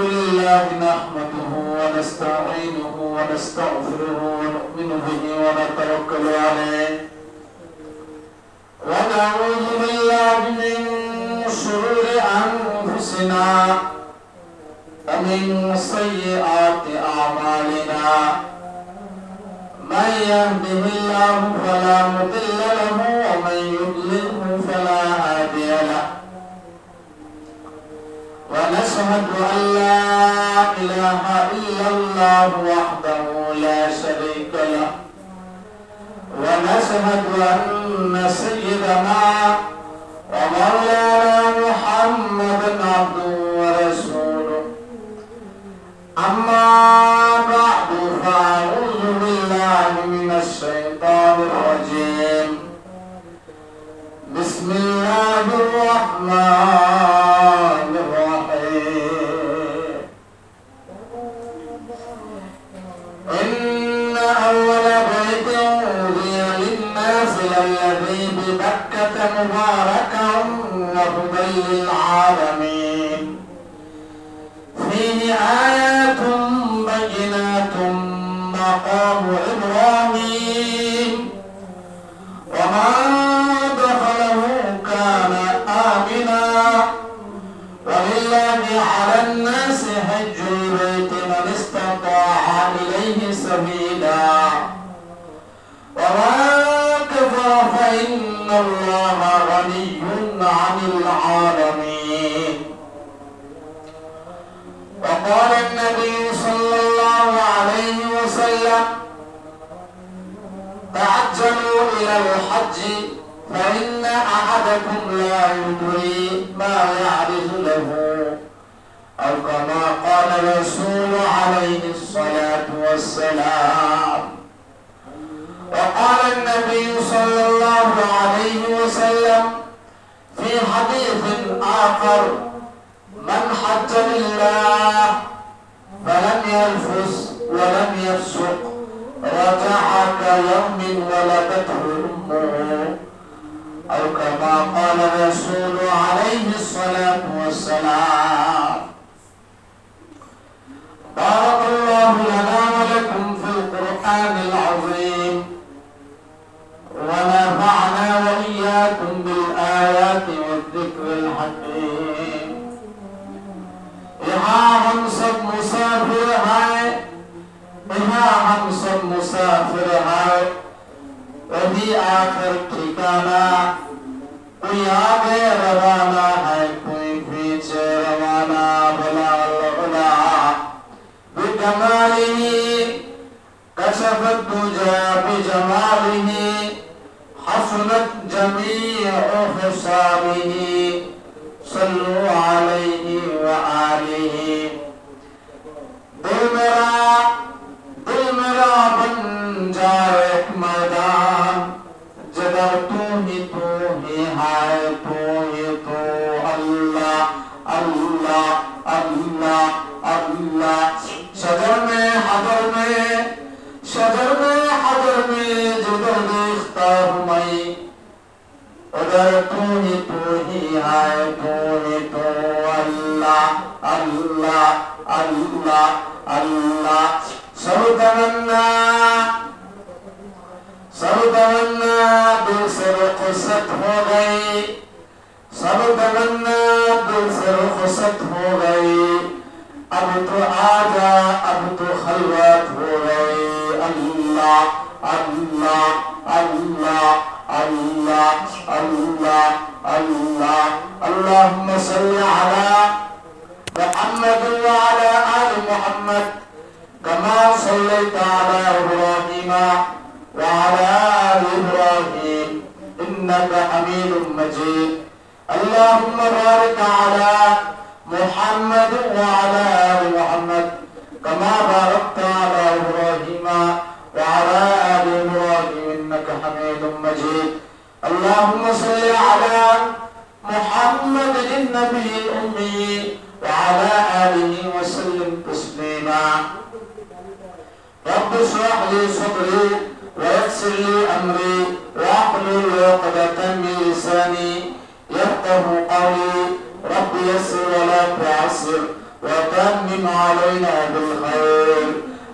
لله نحمده ونستعينه ونستغفره ونؤمن به ونتوكل عليه ونعوذ بالله من شرور أنفسنا ومن سيئات أعمالنا من يهده الله فلا مضل له ومن يضلله فلا هادي له ونشهد أن لا إله إلا الله وحده لا شريك له ونشهد أن سيدنا ومولانا محمدا عبده ورسوله أما بعد فأعوذ بالله من الشيطان الرجيم بسم الله الرحمن الرحيم إن أول بيت وضع للناس الذي ببكة مباركا وهدى للعالمين فيه آيات بينات مقام إبراهيم ومن دخله كان آمنا ولله على الناس حج البيت من استطاع إليه سبيلا ومن كفر فإن الله غني عن العالمين وقال النبي صلى الله عليه وسلم تعجلوا إلى الحج فإن أحدكم لا يدري ما يعرض له أو كما قال الرسول عليه الصلاة والسلام وقال النبي صلى الله عليه وسلم في حديث آخر من حج لله فلم يرفث ولم يفسق رجع كيوم ولدته أمه أو كما قال الرسول عليه الصلاة والسلام بارك الله لنا ولكم في القرآن العظيم ونفعنا وإياكم بالآيات والذكر الحكيم यहाँ हम सब मुसाफिर हैं वही आखिर ठिकाना कोई आगे रवाना है कोई पीछे रवाना भला बिकमालिही कशफत दुजा बिजमालिही हसनत जमीअ खिसालिही सल्लु अलैहि व आलिहि दिल मेरा बन जाए एक मैदान जगर तू ही है तू ही तो अल्लाह अल्लाह अल्लाह अल्लाह शजर में हजर में जिधर देखता हूँ मैं उधर तू ही है तू ही तो अल्लाह अल्लाह अल्लाह अल्लाह सब तमन्ना दिल से रुखसत हो गई सब तमन्ना दिल से रुखसत हो गई अब तो आजा अब तो खलवत हो गई अल्लाह अल्लाह अल्लाह अल्लाह अल्लाह अल्लाह अल्लाहुम्म सल्लि अला मुहम्मद व अला आलि मुहम्मद कमा सल्लैता अला इब्राहीम व अला आलि इब्राहीम इन्नका हमीदुम मजीद अल्लाहुम्म बारिक अला मुहम्मद व अला आलि मुहम्मद कमा बारकता अला इब्राहीम व अला आलि इब्राहीम इन्नका हमीदुम मजीद اللهم صل على محمد النبي الأمي وعلى آله وسلم تسليما رب اشرح لي صدري ويسر لي أمري واحلل عقدة من لساني يفقهوا قولي رب يسر ولا تعسر وتمم علينا بالخير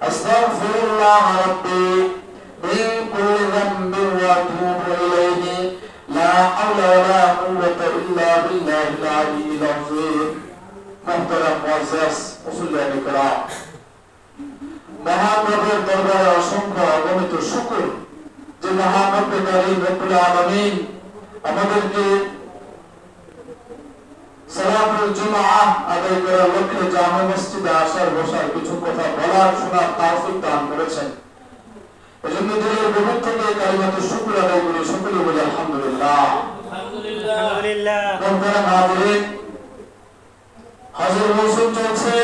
أستغفر الله ربي من كل ذنب وأتوب إليه لا حول ولا قوة إلا بالله العلي العظيم محترم معزز মুসল্লিয়ান কিরাম মহাপ্রভুর দরবারে অসংখ্য অগণিত শুকর যে মহান রব্বুল আলামিন আমাদেরকে সালাতুল জুমআহ আদায় করার লক্ষ্যে জামে মসজিদে আসার বসার কিছু কথা বলার শোনার তৌফিক দান করেছেন। এজন্য দিলের গভীর থেকে কালিমাতুশ শুকর আদায় করি, সকলে বলি আলহামদুলিল্লাহ। আলহামদুলিল্লাহ। মুহতারাম হাজিরিন, হজের মৌসুম চলছে,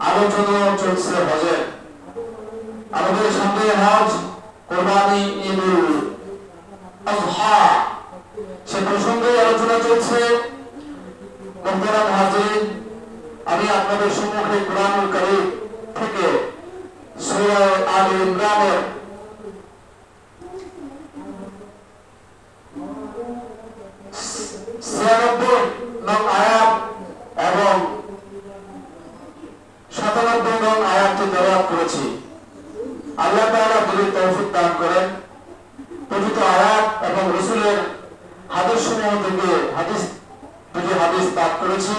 আলোচনা চলছে হজের। আমাদের সামনে হজ, কুরবানি, ঈদুল আযহা, সে প্রসঙ্গে আলোচনা চলছে। মুহতারাম হাজিরিন, আমি আপনাদের সম্মুখে কুরআনুল কারীম থেকে সূরা আলে ইমরানের 96 নং আয়াত এবং 97 নং আয়াতটি তেলাওয়াত করেছি। আল্লাহ তাআলা যদি তৌফিক দান করেন, পবিত্র আয়াত এবং রাসূলের হাদিসসমূহ থেকে হাদিস পাঠ করেছি।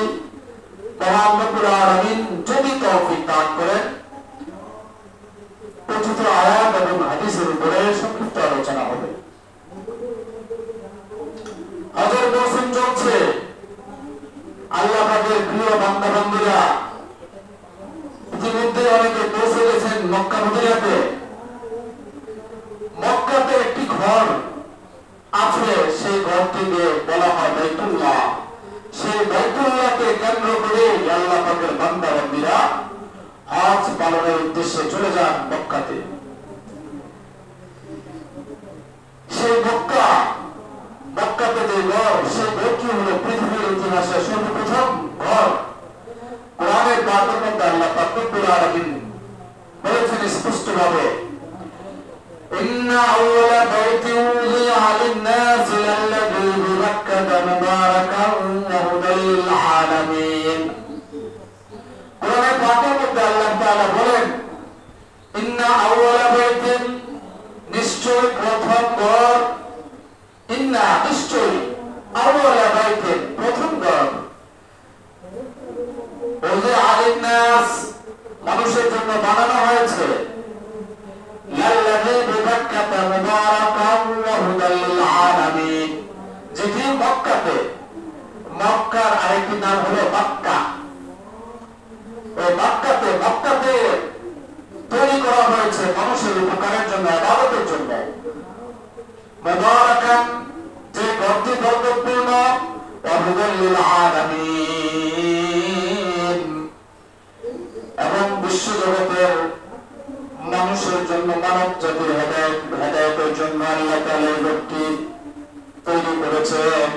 মহান রব্বুল আলামিন যদি তৌফিক দান করেন, পবিত্র আয়াত এবং হাদিসের উপরে সংক্ষিপ্ত আলোচনা হবে। হজের মৌসুম চলছে। আল্লাহ পাকের প্রিয় বান্দা-বান্দীরা ইতিমধ্যে অনেকে পৌঁছে গেছেন মক্কা মদিনাতে। মক্কাতে একটি ঘর আছে, সেই ঘরটিকে বলা হয় বাইতুল্লাহ। সেই বাইতুল্লাহকে কেন্দ্র করে আল্লাহ পাকের বান্দা-বান্দীরা হজ পালনের উদ্দেশ্যে চলে যান মক্কাতে। সেই মক্কাতে যে ঘর, সেই ঘরটি হলো পৃথিবীর ইতিহাসে সর্বপ্রথম ঘর। কোরআনের পাকের মধ্যে আল্লাহ পাক রব্বুল আলামিন বলেছেন স্পষ্টভাবে, ইন্না আউওয়ালা বাইতিন উযিআ লিন-নাসি লাল্লাযী বিবাক্কাতা মুবারাকান ওয়া হুদাল লিল আলামিন। কোরআনের পাকের মধ্যে আল্লাহ তাআলা বলেন, ইন্না আউওয়ালা বাইতিন, নিশ্চয় প্রথম ঘর, ইন্না নিশ্চয়, আউওয়ালা বাইতিন প্রথম ঘর, উযিআ লিন-নাস মানুষের জন্য বানানো হয়েছে, লাল্লাযী বিবাক্কাতা মুবারাকান ওয়া হুদাল লিল আলামিন, যেটি মক্কাতে, মক্কার আরেকটি নাম হলো মক্কা। মক্কাতে তৈরি করা হয়েছে মানুষের উপকারের জন্য, ইবাদতের জন্য। মুবারাকান, যে ঘরটি বরকতপূর্ণ, ওয়া হুদাল লিল আলামিন, এবং বিশ্বজগতের মানুষের জন্য, মানব জাতির হেদায়েতের জন্য আল্লাহ তাআলা এই ঘরটি তৈরি করেছেন।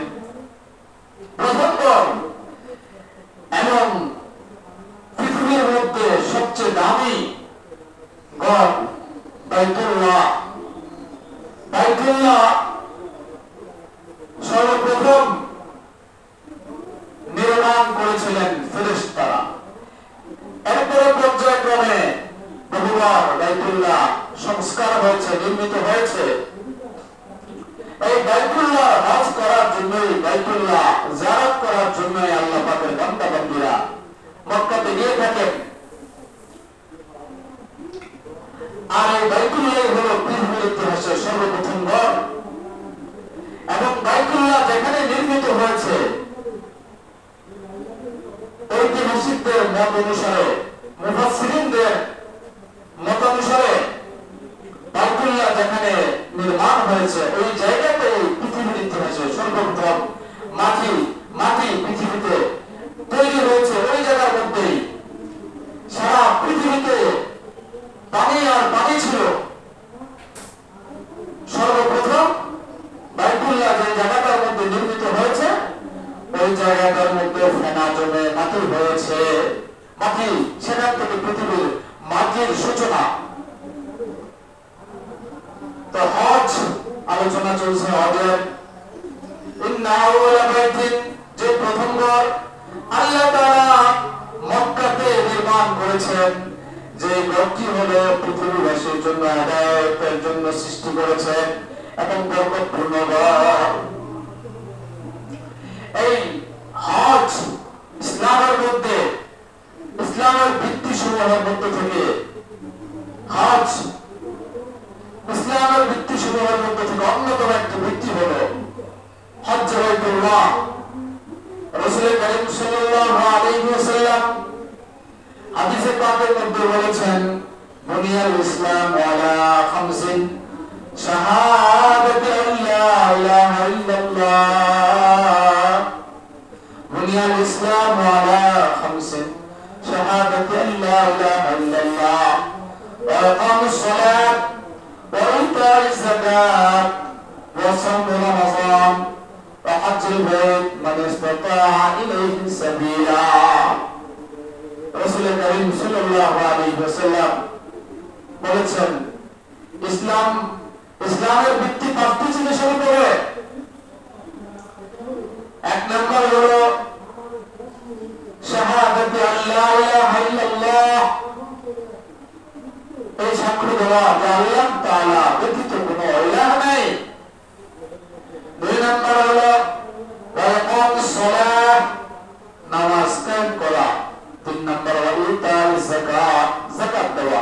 প্রথম ঘর এবং পৃথিবীর মধ্যে সবচেয়ে দামি ঘর বাইতুল্লাহ। বাইতুল্লাহ সর্বপ্রথম নির্মাণ করেছিলেন ফেরেশতারা। এরপরে পর্যায়ক্রমে বহুবার বাইতুল্লাহ সংস্কার হয়েছে, নির্মিত হয়েছে। এই বাইতুল্লাহ হজ করার জন্যই, বাইতুল্লাহ জিয়ারত করার জন্যই আল্লাহ পাকের বান্দা-বান্দীরা মক্কাতে গিয়ে থাকেন। আর এই বাইতুল্লাহ হলো পৃথিবীর ইতিহাসের সর্বপ্রথম ঘর। এবং বাইতুল্লাহ যেখানে নির্মিত হয়েছে, ঐতিহাসিকদের মত অনুসারে, মুফাসসিরিনদের মত অনুসারে, বাইতুল্লাহ যেখানে নির্মাণ হয়েছে ওই জায়গাতে পৃথিবীর ইতিহাসে সর্বপ্রথম মাটি পৃথিবীতে তৈরি হয়েছে। ওই জায়গার মধ্যেই সারা পৃথিবীতে পানি আর পানি ছিল। সর্বপ্রথম বাইতুল্লাহ যে জায়গাটার মধ্যে নির্মিত হয়েছে, ওই জায়গাটার মধ্যে ফেনা জমে মাটি হয়েছে। মাটি, সেখান থেকে পৃথিবীর মাটির সূচনা। তো হজ আলোচনা চলছে, হজের ইন্না আউওয়ালা বাইতিন, যে প্রথম ঘর আল্লাহ তাআলা মক্কাতে নির্মাণ করেছেন, যে ঘরটি হলো পৃথিবীবাসীর জন্য হেদায়েতের জন্য সৃষ্টি করেছেন এবং বরকতপূর্ণ ঘর। এই হজ ইসলামের মধ্যে, ইসলামের ভিত্তিসমূহের মধ্যে থেকে হজ ইসলামের ভিত্তিসমূহের মধ্যে থেকে অন্যতম একটি ভিত্তি হলো হজ্জ বাইতুল্লাহ। রাসূল করিম সাল্লাল্লাহু আলাইহি ওয়াসাল্লাম হাদিসে পাকের মধ্যে বলেছেন, বুনিয়াল ইসলাম আলা খামসিন শাহাদাতি আল্লা ইলাহা ইল্লাল্লাহ, বুনিয়াল ইসলাম আলা খামসিন শাহাদাতি আল্লা ইলাহা ইল্লাল্লাহ ওয়া ইকামুস সালাত ওয়া ইতাইজ যাকাত ওয়া সাওম রমাযান ওয়া হজ্জুল বাইত মান ইসতাতাআ ইলাইহি সাবিলা। রাসূল করিম সাল্লাল্লাহু আলাইহি ওয়াসাল্লাম বলেছেন, ইসলামের ভিত্তি পাঁচটি জিনিসের উপরে। এক নম্বর হলো শাহাদাতি আল্লা ইলাহা ইল্লাল্লাহ, এই সাক্ষ্য দেওয়া যে আল্লাহ তাআলা ব্যতীত কোনো ইলাহ নেই। দুই নম্বর হলো ওয়া ইকামুস সালাত, নামাজ কায়েম করা। তিন নম্বর ওয়া ইতাইজ যাকাত, যাকাত দেওয়া।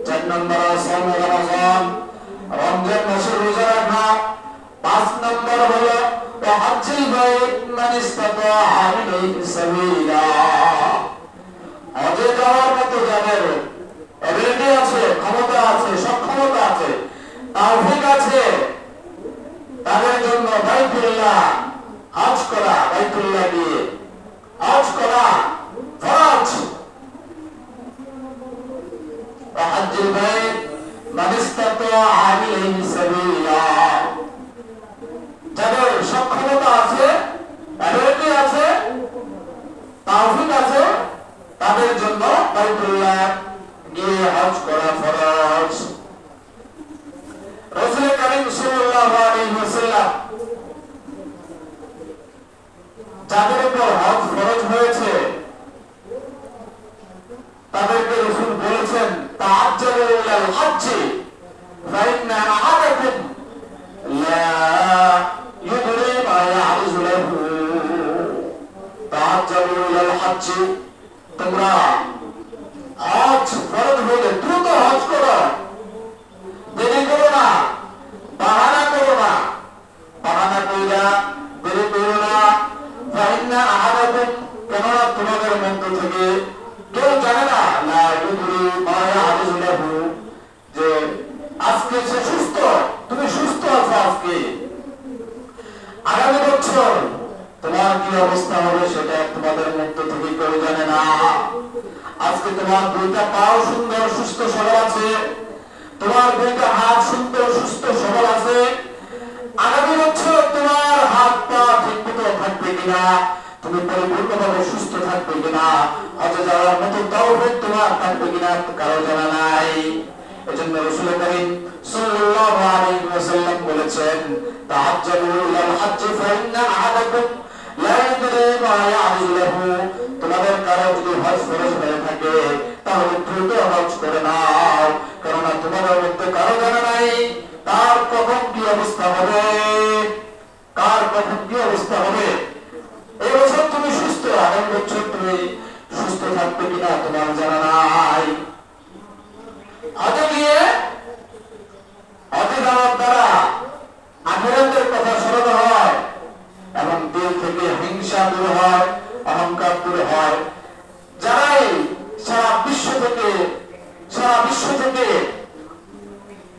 চার নম্বর সাওম রমাযান, রমজান মাসে রোজা রাখা। পাঁচ নম্বর হলো ওয়া হজ্জুল বাইত মান ইসতাতাআ ইলাইহি সাবিলা, হজে যাওয়ার মতো যাদের এবিলিটি আছে, ক্ষমতা আছে, সক্ষমতা আছে, তাওফিক আছে, তাদের জন্য বাইতুল্লাহ হজ করা, বাইতুল্লাহ গিয়ে হজ করা ফরজ। ওয়া হজ্জুল বাইত মান ইসতাতাআ ইলাইহি সাবিলা, যাদের সক্ষমতা আছে, এবিলিটি আছে, তাওফিক আছে, তাদের জন্য বাইতুল্লাহ গিয়ে হজ করা ফরজ। রাসূল করিম সাল্লাল্লাহু আলাইহি ওয়াসাল্লাম যাদের উপর হজ ফরজ হয়েছে তাদেরকে রাসূল বলেছেন, তাআজ্জালু ইলাল হজ্জি ফাইন্না আহাদাকুম লা ইউদরি মা ইয়া'রিজু লাহু, তাআজ্জালু ইলাল হজ্জি, তোমরা হজ ফরজ হলে দ্রুত হজ করো, দেরি করো না, বাহানা করো না, বাহানা কইরা দেরি করো না। ফাইন্না আহাদাকুম, কেননা তোমাদের মধ্য থেকে কেউ জানে না, লা ইউদরি মা ইয়া'রিজু লাহু, যে আজকে সে সুস্থ, তুমি সুস্থ আছো, আজকে আগামী বছর তোমার কি অবস্থা হবে সেটা তোমাদের মধ্য থেকে কেউ জানে না। আজকে তোমার দুইটা পাও সুন্দর সুস্থ সবল আছে, তোমার দুইটা হাত সুন্দর সুস্থ সবল আছে, আগামী বছর তোমার হাত পা ঠিক মতো থাকবে কিনা, তুমি পরিপূর্ণভাবে সুস্থ থাকবে কিনা, হজে যাওয়ার মতো তাওফিক তোমার থাকবে কিনা কারো জানা নাই। এজন্য রাসূল করিম সাল্লাল্লাহু আলাইহি ওয়াসাল্লাম বলেছেন, তাআজ্জালু ইলাল হজ্জি ফাইন্না আহাদাকুম লা ইউদরি মা ইয়া'রিজু লাহু, তোমাদের কারো যদি হজ ফরজ হয়ে থাকে তাহলে দ্রুত হজ করে নাও, কারণ তোমাদের মধ্যে কারো জানা নাই তার কখন কি অবস্থা হবে, কার কখন কি অবস্থা হবে। এই বছর তুমি সুস্থ, আগামী বছর তুমি সুস্থ থাকবে কিনা তোমার জানা নাই। হজে গিয়ে হজে যাওয়ার দ্বারা আখিরাতের কথা স্মরণ হয় এবং দিল থেকে হিংসা দূর হয়, অহংকার দূর হয়। যারাই সারা বিশ্ব থেকে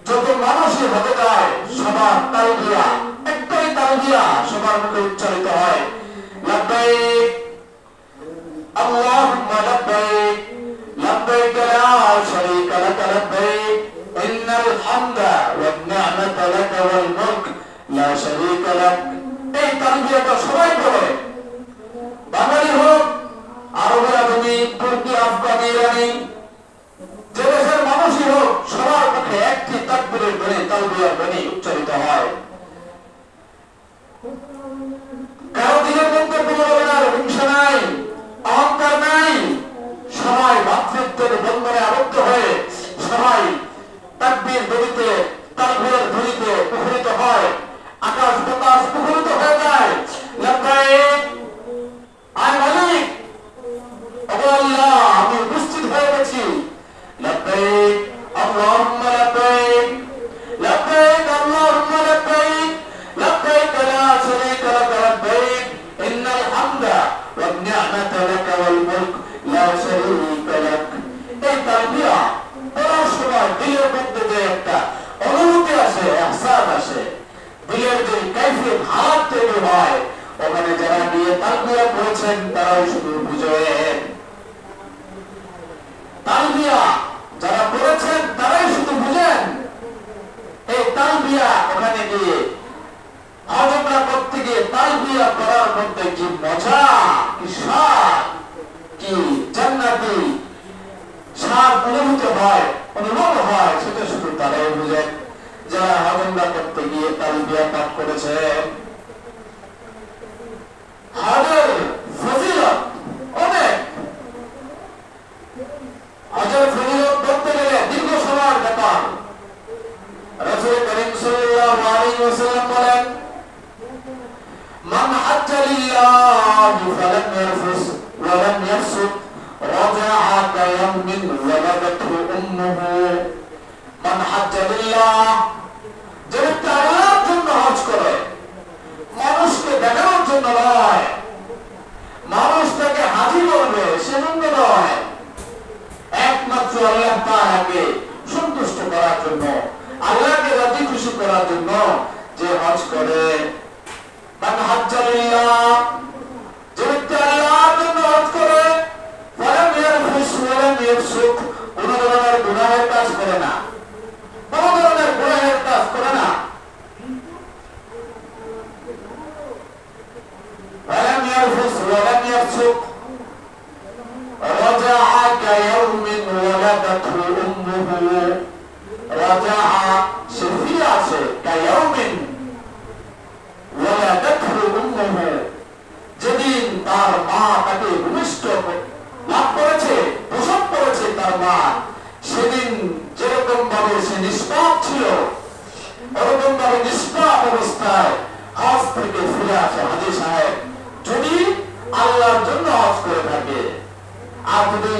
যত মানুষই হতে যায় সবার তালবিয়া, একটাই তালবিয়া সবার মুখে উচ্চারিত হয়, লাব্বাইক আল্লাহুম্মা লাব্বাইক লাব্বাইক লা শারীকা লাক লাব্বাইক ইন্নাল হামদা ওয়ান নি'মাতা লাক ওয়াল মুলক লা শারীকা লাক। এই তালবিয়াটা সবাই বলে, বাঙালি হোক, আরবের আদমি, তুর্কি, আফগান, ইরানি, যে দেশের মানুষই হোক, সবার মুখে একটি তাকবীরের ধ্বনি, তালবিয়ার ধ্বনি উচ্চারিত হয়। গিয়ে তালবিয়া পড়েছেন তারাই শুধু বুঝেন। তালবিয়া যারা পড়েছেন তারাই শুধু বুঝেন। এই তালবিয়া ওখানে গিয়ে হজ উমরা করতে গিয়ে তালবিয়া করার মধ্যে কি মজা, কি স্বাদ, কি জান্নাতি স্বাদ অনুভব হয় সেটা শুধু তারাই বুঝেন যারা হজ উমরা করতে গিয়ে তালবিয়া পাঠ করেছেন। হজের ফজিলত অনেক। হজের ফজিলত বলতে গেলে দীর্ঘ সময়ের ব্যাপার। রাসূল করিম সাল্লাল্লাহু আলাইহি ওয়াসাল্লাম বলেন, মান হাজ্জা লিল্লাহি ফালাম ইয়ারফুস ওয়া লাম ইয়াফসুক রাজা'a কায়াউমিন ওয়ালাদাতহু উম্মুহু। মান হাজ্জা লিল্লাহ, যে ব্যক্তি আল্লাহর জন্য হজ করে, মানুষকে দেখানোর জন্য নয়, মানুষ তাকে হাজি করবে সেজন্য নয়, একমাত্র আল্লাহ তাআলাকে সন্তুষ্ট করার জন্য, আল্লাহকে রাজি খুশি করার জন্য যে হজ করে। মান হাজ্জা লিল্লাহ, যে ব্যক্তি আল্লাহর জন্য হজ করে, ফালাম ইয়ারফুস ওয়া লাম ইয়াফসুক, কোন ধরনের গুনাহের কাজ করে না, কোন ধরনের গুনাহের কাজ করে না। ولم يرفث ولم يفسق رجع كيوم ولدته أمه। رجع شفيعة كيوم ولدته أمه, যেদিন তার মা তাকে ভূমিষ্ঠ লাভ করেছে, প্রসব করেছে তার মা, সেদিন যেরকম ভাবে সে নিষ্পাপ ছিল ওরকম ভাবে নিষ্পাপ অবস্থায় হজ থেকে ফিরে আসে হাজী সাহেব, যদি আল্লাহর জন্য হজ করে থাকে। আর যদি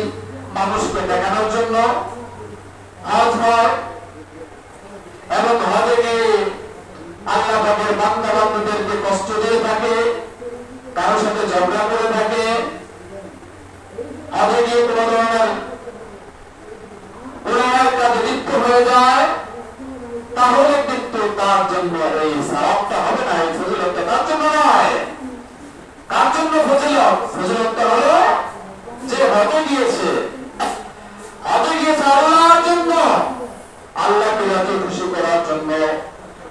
মানুষকে দেখানোর জন্য হজ হয় এবং হজে গিয়ে আল্লাহ পাকের বান্দা বান্দীদেরকে কষ্ট দিয়ে থাকে, কারোর সাথে ঝগড়া করে থাকে, হজে গিয়ে কোন ধরনের গুনাহের কাজে লিপ্ত হয়ে যায়, তাহলে কিন্তু তার জন্য এই সওয়াবটা হবে না, এই ফজিলতটা তার জন্য নয়। কার জন্য ফজিলত? ফজিলতটা হলো যে হজে গিয়েছে, হজে গিয়েছে আল্লাহর জন্য, আল্লাহকে রাজি খুশি করার জন্য।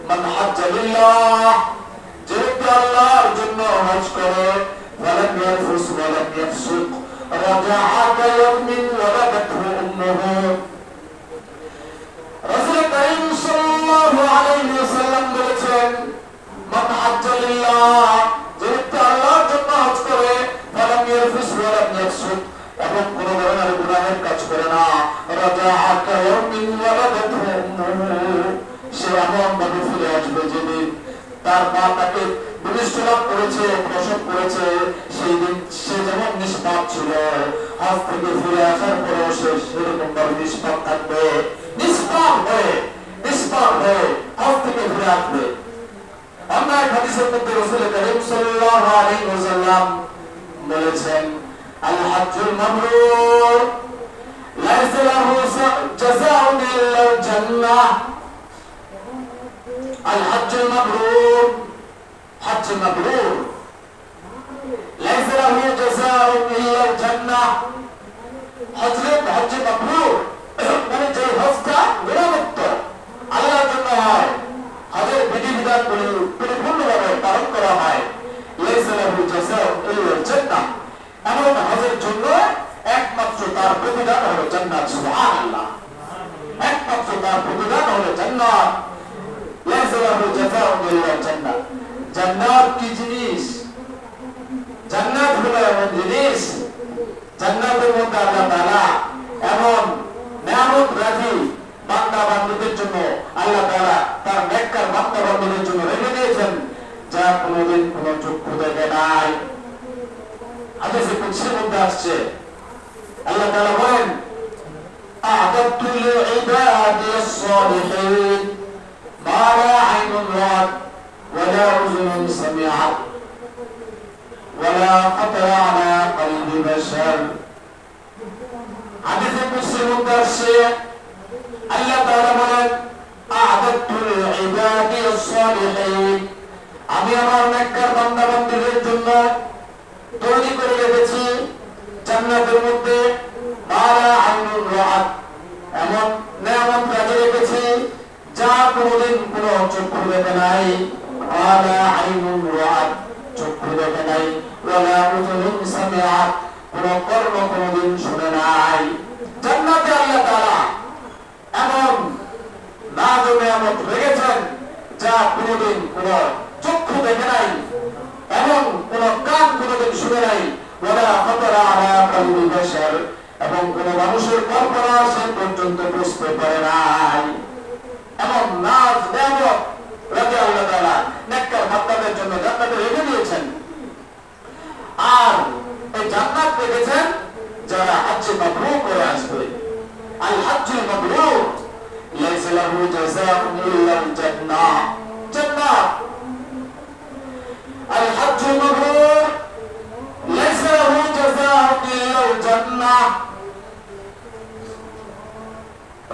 মান হাজ্জা লিল্লাহ, যে ব্যক্তি আল্লাহর জন্য হজ করে, ফালাম ইয়ারফুস ওয়া লাম ইয়াফসুক রাজা'a কায়াউমিন ওয়ালাদাতহু উম্মুহু। রাসূল করিম সাল্লাল্লাহু আলাইহি ওয়াসাল্লাম বলেছেন, মান হাজ্জা লিল্লাহ, যে ব্যক্তি আল্লাহর জন্য হজ করে, ফালাম ইয়ারফুস ওয়া লাম ইয়াফসুক, এবং কোন ধরনের গুনাহের কাজ করে না, রাজা'a কায়াউমিন ওয়ালাদাতহু উম্মুহু, সে এমন ভাবে ফিরে আসবে যেদিন তার মা তাকে ভূমিষ্ঠ লাভ করেছে, প্রসব করেছে, সেই দিন সে যেমন নিষ্পাপ ছিল, হজ থেকে ফিরে আসার পরেও সে সেরকম ভাবে নিষ্পাপ থাকবে, নিষ্পাপ হয়ে হজ থেকে ফিরে আসবে। অন্য এক হাদিসের মধ্যে রাসূল করিম সাল্লাল্লাহু আলাইহি ওয়াসাল্লাম বলেছেন, আল হজ্জুল মাবরুর লাইসা লাহু জাযাউন ইল্লা আল জান্নাহ। আল হজ্জুল মাবরুর, হজ্জ মাবরুর, লাইসা লাহু জাযাউন ইল্লা আল জান্নাহ। হজ্জ মাবরুর মানে যে হজটা গুনাহমুক্ত আল্লাহর জন্য হয়, হজের বিধিবিধানগুলি পরিপূর্ণভাবে পালন করা হয়, লাইসা লাহু জাযাউন ইল্লা আল জান্নাহ, এমন হজের জন্য একমাত্র তার প্রতিদান হলো জান্নাত। সুবহানাল্লাহ, একমাত্র তার প্রতিদান হলো জান্নাত। লাইসা লাহু জাযাউন ইল্লা আল জান্নাহ। জান্নাত কি জিনিস? জান্নাত হলো এমন জিনিস, জান্নাতের মধ্যে আল্লাহ তাআলা এমন নিয়ামত রাখি বান্দা বান্দীদের জন্য, আল্লাহ তাআলা তার নেককার বান্দা বান্দীদের জন্য রেখে দিয়েছেন, যা কোনোদিন কোনো চক্ষু দেখে নাই। হাদিসে কুদসির মধ্যে আসছে, আল্লাহ তাআলা বলেন, আ'দাতু লি'ইবাদিস সালিহিন মা লা আইনুন রা'at ওয়া লা উযুনুন সামি'at ওয়া লা খাতারা আলা কলবি বাশার। হাদিসে কুদসির মধ্যে আসছে, আল্লাহ তাআলা বলেন, আ'দাতু লি'ইবাদিস সালিহিন, আমি আমার নেককার বান্দা বান্দীদের জন্য তৈরি করে রেখেছি জান্নাতের মধ্যে মালা আইনুর রাআত, এমন নিয়ামত রাখে রেখেছি যা কোনোদিন কোনো চক্ষু দেখে নাই, মালা আইনুর রাআত, চক্ষু দেখে নাই, ওয়ালা উযুনুন সামিআত, কোনো কর্ণ কোনোদিন শুনে নাই। জান্নাতে আল্লাহ তাআলা এমন নাজুক নিয়ামত রেখেছেন যা কোনোদিন কোনো চক্ষু দেখে নাই, এমন কোন কান কোনোদিন শুনে নাই, ওয়ালা খাতারা আলা কলবি বাশার, এবং কোন মানুষের কল্পনা সে পর্যন্ত বুঝতে পারে নাই। এমন নাজ নিয়ামত রাখে আল্লাহ তাআলা নেককার বান্দাদের জন্য জান্নাতে রেখে দিয়েছেন। আর এই জান্নাত রেখেছেন যারা হজ্জে মাবরুর করে আসবে। আল হজ্জুল মাবরুর লাইসা লাহু জাযাউন ইল্লাল জান্নাহ, জান্নাত। আল হজ্জুল মাবরুর লাইসা লাহু জাযাউন ইল্লাল জান্নাহ।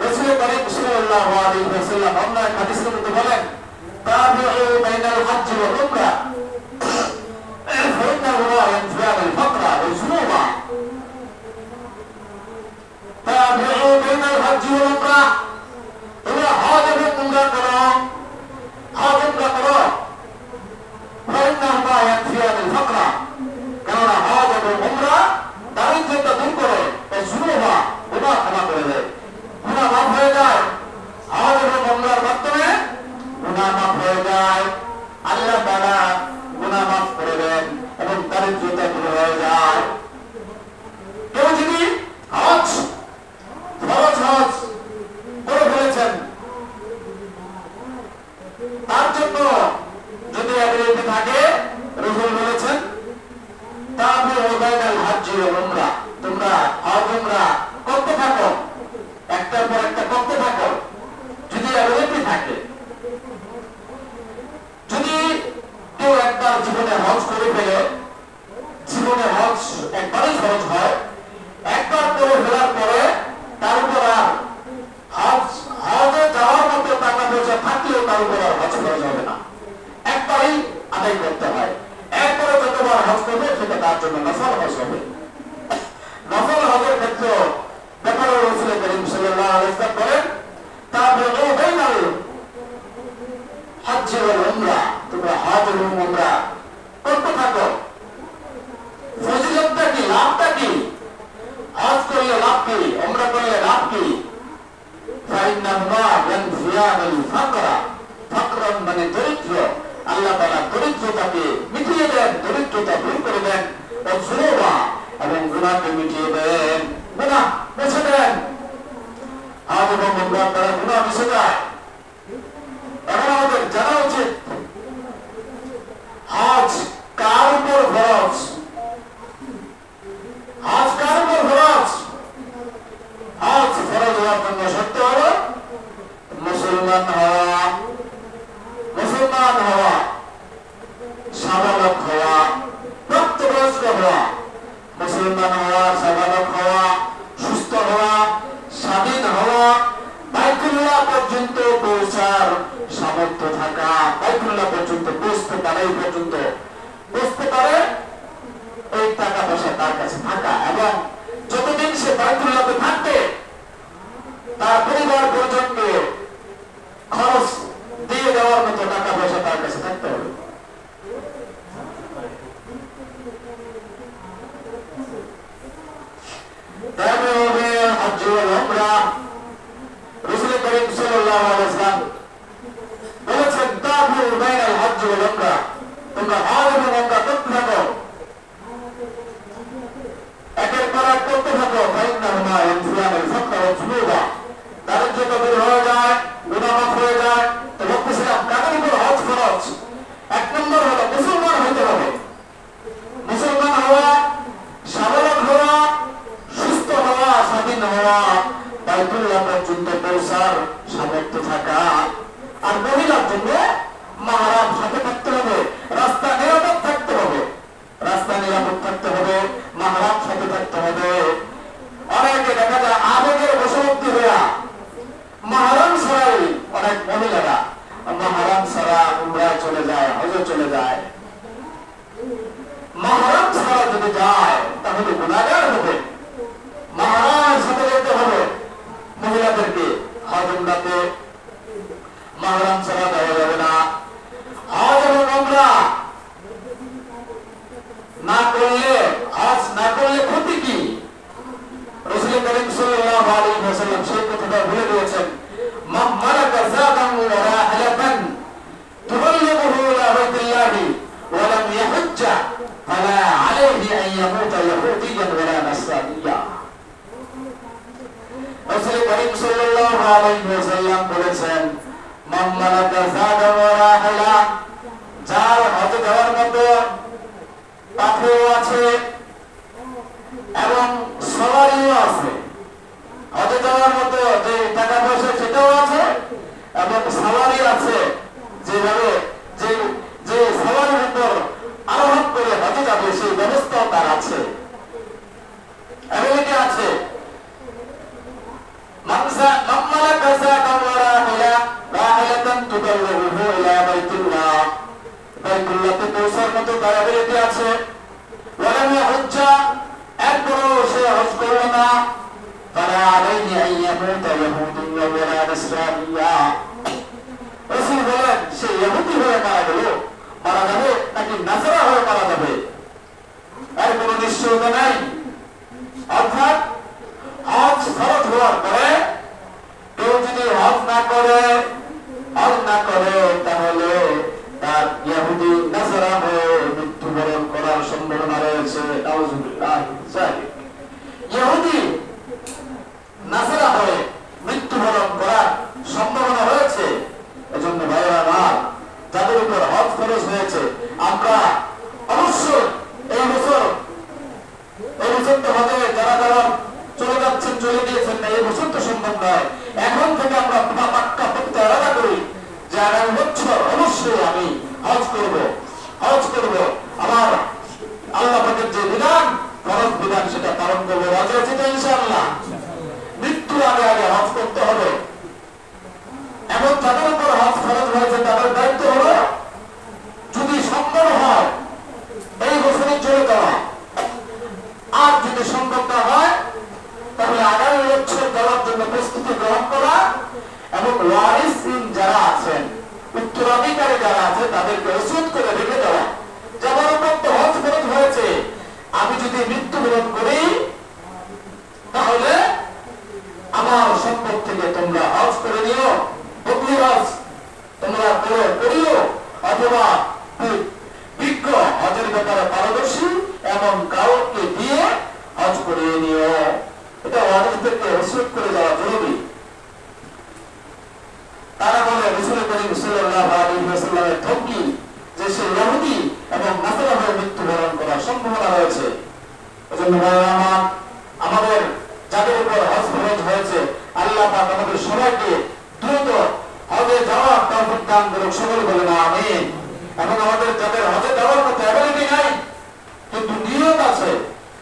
রাসূল করিম সাল্লাল্লাহু আলাইহি ওয়াসাল্লাম অন্য এক হাদিসের মধ্যে বলেন, তাবিউ বাইনাল হজ্জ ওয়াল উমরা فإنهما ينفيان الفقر والذنوب. تابعوا بين الحج والعمرة. إذا حاج بالعمرة করো, حاج উমরা করো, فإنهما ينفيان الفقر, কেননা হজ এবং উমরা দারিদ্রতা দূর করে, والذنوب, গুনাহ ক্ষমা করে দেয়, গুনাহ মাফ হয়ে যায়। হজ এবং উমরার মাধ্যমে গুনাহ মাফ হয়ে যায়, আল্লাহ তাআলা গুনাহ মাফ করে দেন এবং দারিদ্রতা দূর হয়ে যায়। কেউ যদি হজ, ফরজ হজ করে ফেলেছেন, তার জন্য যদি অ্যাবিলিটি থাকে, রাসূল বলেছেন তাবিউ বাইনাল হজ্জ ওয়াল উমরা, তোমরা হজ উমরা করতে থাকো, একটার পর একটা করতে থাকো যদি অ্যাবিলিটি থাকে। যদি কেউ একবার জীবনে হজ করে ফেলে, জীবনে হজ একবারই ফরজ হয়, একবার করে ফেলার পরে তার উপর আর হজে যাওয়ার মতো টাকা পয়সা থাকলেও তার উপর আর হজ ফরজ হবে না, একবারই আদায় করতে হয়। এরপরে যতবার হজ করবে সেটা তার জন্য নফল হজ হবে। নফল হজের ক্ষেত্রে ব্যাপারে রাসূল করিম সাল্লাল্লাহু আলাইহি ওয়াসাল্লাম বলেন, তাবিউ বাইনাল হজ্জ ওয়াল উমরা, তোমরা হজ এবং উমরা করতে থাকো। ফজিলতটা কি, লাভটা কি? হজ করলে লাভ কি, উমরা করলে লাভ কি? ফাইন্নাহুমা ইয়ানফিয়ানুল ফাকরা, ফাকরান মানে দরিদ্র, আল্লাহ তাআলা দরিদ্রতাকে মিটিয়ে দেন, দরিদ্রতা দূর করে দেন, ওয়াজুনুবা, এবং গুনাহকে মিটিয়ে দেন, গুনাহ মুছে দেন। হজ এবং উমরা দ্বারা গুনাহ মুছে যায়। এখন আমাদের জানা উচিত হজ কার উপর ফরজ, হজ কার উপর ফরজ। হজ ফরজ হওয়ার জন্য শর্ত হলো মুসলমান হওয়া, মুসলমান হওয়া, সাবালক হওয়া, প্রাপ্তবয়স্ক হওয়া। মুসলমান হওয়া, সাবালক হওয়া, সুস্থ হওয়া, স্বাধীন হওয়া, বাইতুল্লাহ পর্যন্ত পৌঁছার সামর্থ্য থাকা, বাইতুল্লাহ পর্যন্ত পৌঁছতে পারে, এই পর্যন্ত পৌঁছতে পারে, এই টাকা পয়সা তার কাছে থাকা, এবং যতদিন সে বাইতুল্লাহতে থাকবে তার পরিবার পর্যন্ত খরচ দিয়ে দেওয়ার মতো টাকা পয়সা তার কাছে থাকতে হবে। রাসূল করিম সাল্লাল্লাহু আলাইহি ওয়াসাল্লাম বলেছেন, তাবিউ বাইনাল হজ্জ ওয়াল উমরা, তোমরা হজ এবং উমরা করতে থাকো, একের পর এক করতে থাকো। ফাইন্নাহুমা ইয়ানফিয়ানুল ফাকরা ওয়াজ-যুনুবা, দারিদ্রতা দূর হয়ে যায়, গুনাহ মাফ হয়ে যায়। তো বলতেছিলাম কাদের উপর হজ ফরজ? এক নম্বর হলো মুসলমান হতে হবে, মুসলমান হওয়া, সাবালক হওয়া, সুস্থ হওয়া, স্বাধীন হওয়া, বাইতুল্লাহ পর্যন্ত পৌঁছার সামর্থ্য থাকা। আর মহিলার জন্য মাহরাম সাথে থাকতে হবে, রাস্তা নিরাপদ থাকতে হবে, রাস্তা নিরাপদ থাকতে হবে, মাহরাম সাথে থাকতে হবে। অনেকে দেখা যায় আবেগের বশবর্তী হইয়া মাহরাম ছাড়াই অনেক মহিলারা মাহরাম ছাড়া উমরায় চলে যায়, হজে চলে যায়। মাহরাম ছাড়া যদি করলে হজ না করলে ক্ষতি কি? রাসূল করিম সাল্লাল্লাহু আলাইহি ওয়াসাল্লাম সেই কথাটা বলে দিয়েছেন, মান মালাকা যাদান ওয়া রাহলাতান তুবাল্লিগুহু ইলা বাইতিল্লাহি ওয়া লাম ইয়াহুজ্জা ফালা আলাইহি আন ইয়ামুতা ইয়াহুদিয়ান ওয়া লা নাসরানিয়া। রাসূল করিম সাল্লাল্লাহু আলাইহি ওয়াসাল্লাম বলেছেন, মান মালাকা যাদান ওয়া রাহলা, যার হজ যাওয়ার মতো পাথেও আছে এবং সওয়ারিও আছে, হজে যাওয়ার মতো যে টাকা পয়সা সেটাও আছে এবং সওয়ারি আছে, যেভাবে যে সওয়ারির উপর আরোহণ করে হজে যাবে সেই ব্যবস্থাও তার আছে, অ্যাবিলিটি আছে। মাম্মালা কাজা কামরা ইলা রাহিলাতান তুদাল্লুহু ইলা বাইতুল্লাহ, বাইতুল্লাহতে পৌঁছার মতো তার অ্যাবিলিটি আছে। ওয়ালাম ইয়াহুজ্জা, একবারও সে হজ করল না, ফালা আলাইহি আন ইয়ামুতা ইয়াহুদিয়্যান ওয়া লা নাসরানিয়্যা। রাসূল বলেন, সে ইহুদি হয়ে মারা যাবে নাকি নাসারা হয়ে মারা যাবে, এর কোনো নিশ্চয়তা নাই। অর্থাৎ হজ ফরজ হওয়ার পরে কেউ যদি হজ না করে তাহলে তার ইহুদি নাসারা হয়ে মৃত্যুবরণ করার সম্ভাবনা রয়েছে। নাউযুবিল্লাহ। ইহুদি নাসারা হয়ে মৃত্যুবরণ করার সম্ভাবনা রয়েছে। এজন্য ভাইরা আমার, যাদের উপর হজ ফরজ হয়েছে, আমরা অবশ্যই এই বছর তো হজে যারা চলে যাচ্ছেন, চলে গিয়েছেন না, এই বছর তো সম্ভব নয়। এখন থেকে আমরা পাক্কা পড়তে আলাদা করি যে আগামী বছর অবশ্যই আমি হজ করব। আমার আল্লাহ পাকের যে বিধান, ফরজ বিধান, সেটা পালন করবো। রাজি আছি তো ইনশাআল্লাহ? মৃত্যুর আগে হজ করতে হবে। এমন যাদের উপর হজ ফরজ হয়েছে তাদের দায়িত্ব হলো, যদি সম্ভব হয় এই বছরই চলে যাওয়া, আর যদি সম্ভব না হয় তাহলে আগামী বছর যাওয়ার জন্য প্রস্তুতি গ্রহণ করা এবং ওয়ারিসিন যারা আছেন, উত্তরাধিকারী যারা আছে, তাদেরকে ওসিয়ত করে রেখে দেওয়া। যেমন উপর তো হজ ফরজ হয়েছে, আমি যদি মৃত্যুবরণ করি তাহলে আমার সম্পদ থেকে তোমরা হজ করে নিও, বদলি হজ তোমরা করিও, অথবা বিজ্ঞ হজের ব্যাপারে পারদর্শী এমন কাউকে দিয়ে হজ করিয়ে নিও। এটা ওয়ারিসদেরকে ওসিয়ত করে দেওয়া জরুরি। তারা বলে রাসূল করিম সাল্লাল্লাহু আলাইহি ওয়াসাল্লামের ধমকি যে সে ইহুদি এবং নাসারা হয়ে মৃত্যুবরণ করার সম্ভাবনা রয়েছে। এজন্য আমাদের যাদের উপর হজ ফরজ হয়েছে, আল্লাহ পাক আমাদের সবাইকে দ্রুত হজে যাওয়ার তৌফিক দান করুন। সকলে বলেন আমিন। এবং আমাদের যাদের হজে যাওয়ার মতো অ্যাবিলিটি নাই কিন্তু নিয়ত আছে,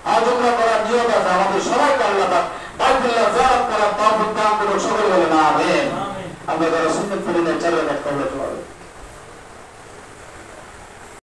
হজ উমরা করার নিয়ত আছে, আমাদের সবাইকে আল্লাহ পাক বাইতুল্লাহ জিয়ারত করার তৌফিক দান করুন। সকলে বলেন আমিন। আমরা যারা সুন্নাত পরিণাম চালিয়ে রাখতে হবে।